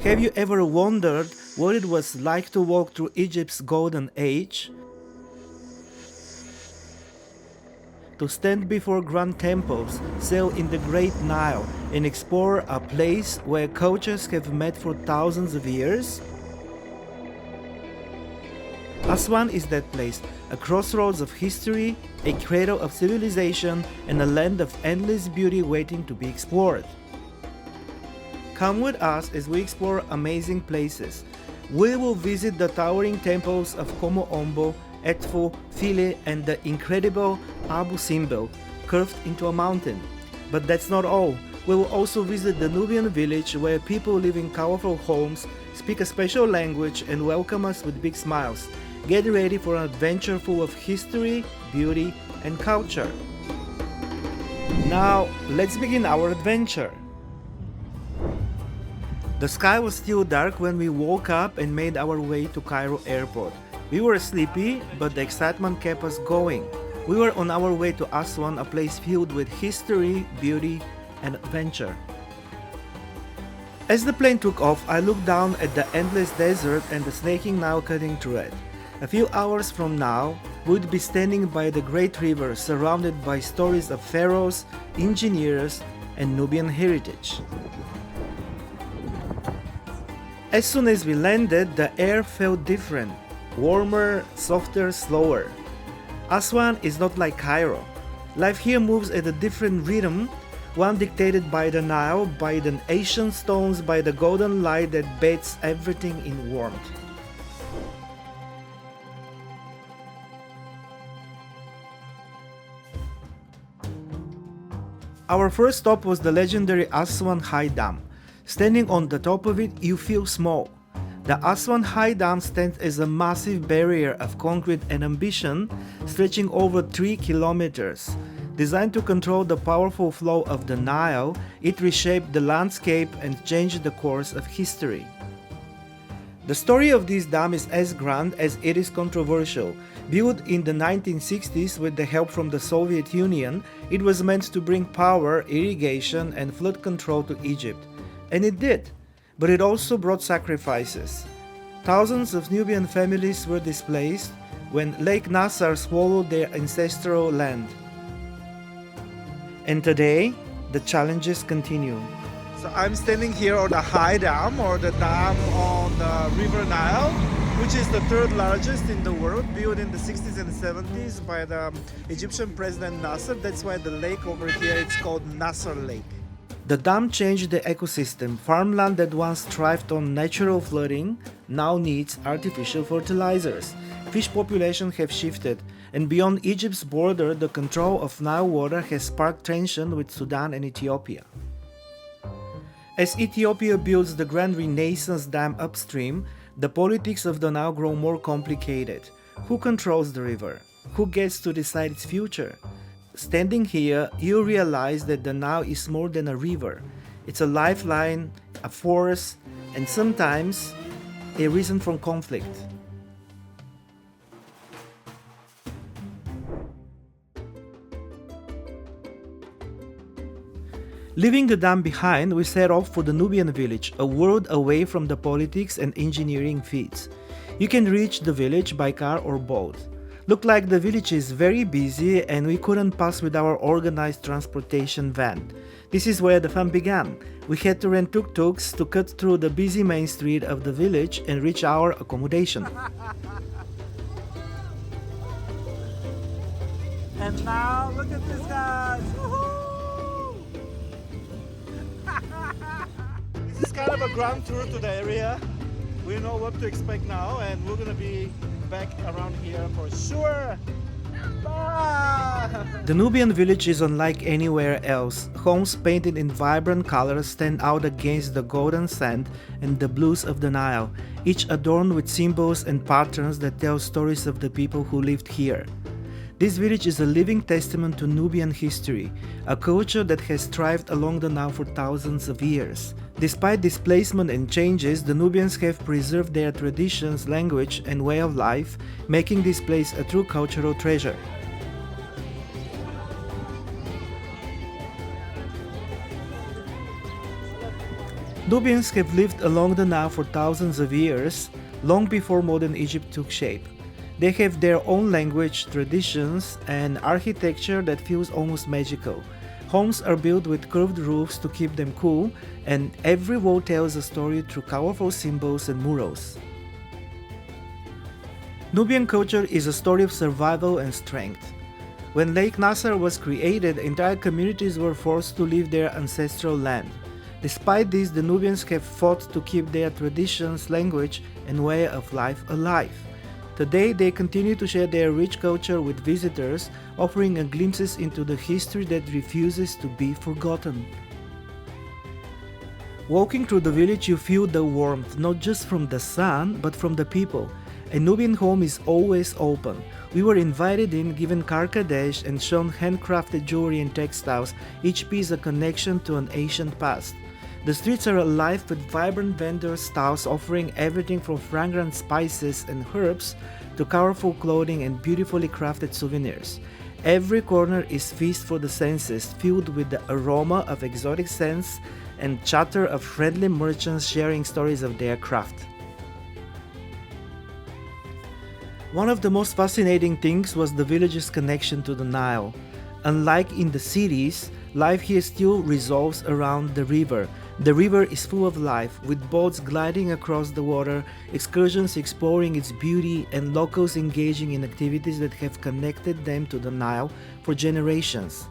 Have you ever wondered what it was like to walk through Egypt's golden age? To stand before grand temples, sail in the Great Nile, and explore a place where cultures have met for thousands of years? Aswan is that place, a crossroads of history, a cradle of civilization, and a land of endless beauty waiting to be explored. Come with us as we explore amazing places. We will visit the towering temples of Ombo, Edfu, Philae, and the incredible Abu Simbel, curved into a mountain. But that's not all. We will also visit the Nubian Village, where people live in colorful homes, speak a special language, and welcome us with big smiles. Get ready for an adventure full of history, beauty, and culture. Now, let's begin our adventure. The sky was still dark when we woke up and made our way to Cairo airport. We were sleepy, but the excitement kept us going. We were on our way to Aswan, a place filled with history, beauty, and adventure. As the plane took off, I looked down at the endless desert and the snaking Nile cutting through it. A few hours from now, we'd be standing by the great river, surrounded by stories of pharaohs, engineers, and Nubian heritage. As soon as we landed, the air felt different. Warmer, softer, slower. Aswan is not like Cairo. Life here moves at a different rhythm, one dictated by the Nile, by the ancient stones, by the golden light that bathes everything in warmth. Our first stop was the legendary Aswan High Dam. Standing on the top of it, you feel small. The Aswan High Dam stands as a massive barrier of concrete and ambition, stretching over 3 kilometers. Designed to control the powerful flow of the Nile, it reshaped the landscape and changed the course of history. The story of this dam is as grand as it is controversial. Built in the 1960s with the help from the Soviet Union, it was meant to bring power, irrigation, and flood control to Egypt. And it did. But it also brought sacrifices. Thousands of Nubian families were displaced when Lake Nasser swallowed their ancestral land. And today, the challenges continue. So I'm standing here on the High Dam, or the dam on the River Nile, which is the third largest in the world, built in the 60s and 70s by the Egyptian President Nasser. That's why the lake over here is called Nasser Lake. The dam changed the ecosystem. Farmland that once thrived on natural flooding now needs artificial fertilizers. Fish populations have shifted, and beyond Egypt's border, the control of Nile water has sparked tension with Sudan and Ethiopia. As Ethiopia builds the Grand Renaissance Dam upstream, the politics of the Nile grow more complicated. Who controls the river? Who gets to decide its future? Standing here, you realize that the Nile is more than a river. It's a lifeline, a force, and sometimes a reason for conflict. Leaving the dam behind, we set off for the Nubian Village, a world away from the politics and engineering feats. You can reach the village by car or boat. Look like the village is very busy and we couldn't pass with our organized transportation van. This is where the fun began. We had to rent tuk-tuks to cut through the busy main street of the village and reach our accommodation. And now, look at this, guys! Woohoo! This is kind of a grand tour to the area. We know what to expect now, and we're gonna be back around here for sure. The Nubian village is unlike anywhere else. Homes painted in vibrant colors stand out against the golden sand and the blues of the Nile, each adorned with symbols and patterns that tell stories of the people who lived here. This village is a living testament to Nubian history, a culture that has thrived along the Nile for thousands of years. Despite displacement and changes, the Nubians have preserved their traditions, language, and way of life, making this place a true cultural treasure. Nubians have lived along the Nile for thousands of years, long before modern Egypt took shape. They have their own language, traditions, and architecture that feels almost magical. Homes are built with curved roofs to keep them cool, and every wall tells a story through colorful symbols and murals. Nubian culture is a story of survival and strength. When Lake Nasser was created, entire communities were forced to leave their ancestral land. Despite this, the Nubians have fought to keep their traditions, language, and way of life alive. Today, they continue to share their rich culture with visitors, offering a glimpses into the history that refuses to be forgotten. Walking through the village, you feel the warmth, not just from the sun, but from the people. A Nubian home is always open. We were invited in, given karkadesh, and shown handcrafted jewelry and textiles, each piece a connection to an ancient past. The streets are alive with vibrant vendor stalls offering everything from fragrant spices and herbs to colorful clothing and beautifully crafted souvenirs. Every corner is feast for the senses, filled with the aroma of exotic scents and chatter of friendly merchants sharing stories of their craft. One of the most fascinating things was the village's connection to the Nile. Unlike in the cities, life here still revolves around the river. The river is full of life, with boats gliding across the water, excursions exploring its beauty, and locals engaging in activities that have connected them to the Nile for generations.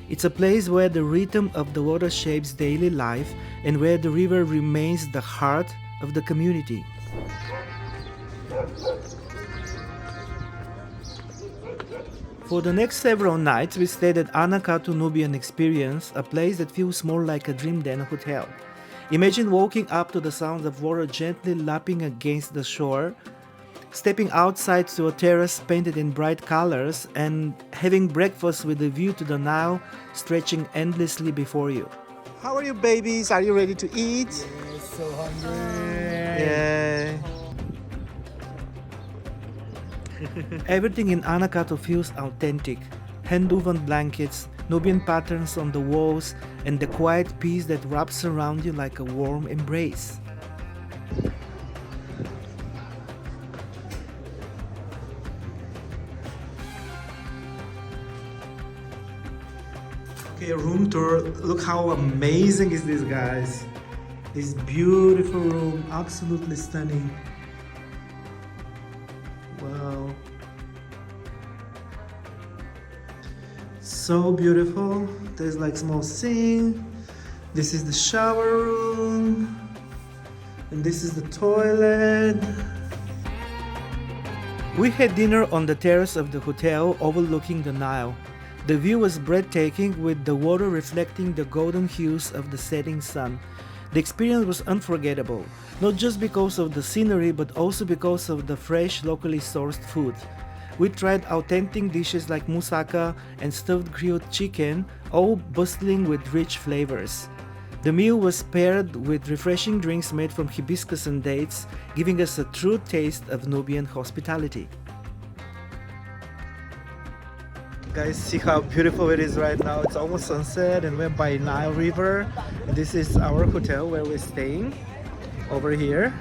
It's a place where the rhythm of the water shapes daily life and where the river remains the heart of the community. For the next several nights, we stayed at Anakato Nubian Experience, a place that feels more like a dream than a hotel. Imagine walking up to the sounds of water gently lapping against the shore, stepping outside to a terrace painted in bright colors, and having breakfast with a view to the Nile stretching endlessly before you. How are you, babies? Are you ready to eat? Yes, so hungry. Yeah. Everything in Anakato feels authentic. Hand-woven blankets, Nubian patterns on the walls, and the quiet peace that wraps around you like a warm embrace. Okay, a room tour. Look how amazing is this, guys. This beautiful room, absolutely stunning. Wow. So beautiful. There's like small sink. This is the shower room. And this is the toilet. We had dinner on the terrace of the hotel overlooking the Nile. The view was breathtaking, with the water reflecting the golden hues of the setting sun. The experience was unforgettable, not just because of the scenery but also because of the fresh, locally sourced food. We tried authentic dishes like moussaka and stuffed grilled chicken, all bustling with rich flavors. The meal was paired with refreshing drinks made from hibiscus and dates, giving us a true taste of Nubian hospitality. Guys, see how beautiful it is right now. It's almost sunset and we're by Nile River. This is our hotel where we're staying over here.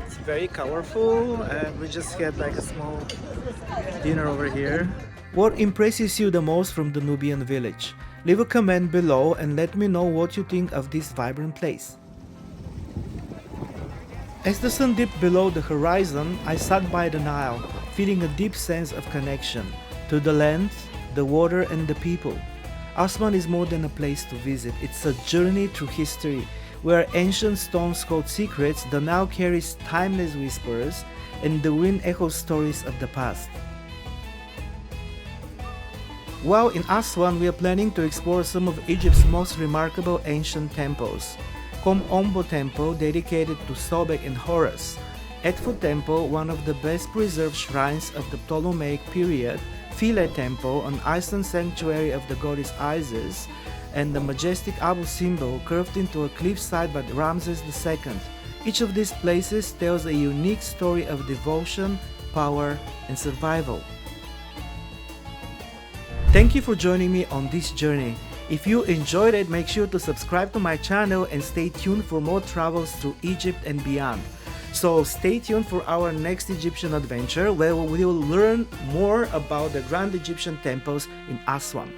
It's very colorful and we just had like a small dinner over here. What impresses you the most from the Nubian village? Leave a comment below and let me know what you think of this vibrant place. As the sun dipped below the horizon, I sat by the Nile, feeling a deep sense of connection to the land, the water, and the people. Aswan is more than a place to visit, it's a journey through history. Where ancient stones hold secrets, the Nile carries timeless whispers, and the wind echoes stories of the past. While in Aswan, we are planning to explore some of Egypt's most remarkable ancient temples. Ombo Temple, dedicated to Sobek and Horus. Edfu Temple, one of the best preserved shrines of the Ptolemaic period. Philae Temple, an Iceland sanctuary of the goddess Isis, and the majestic Abu Simbel, curved into a cliffside by Ramses II. Each of these places tells a unique story of devotion, power, and survival. Thank you for joining me on this journey. If you enjoyed it, make sure to subscribe to my channel and stay tuned for more travels through Egypt and beyond. So stay tuned for our next Egyptian adventure where we will learn more about the grand Egyptian temples in Aswan.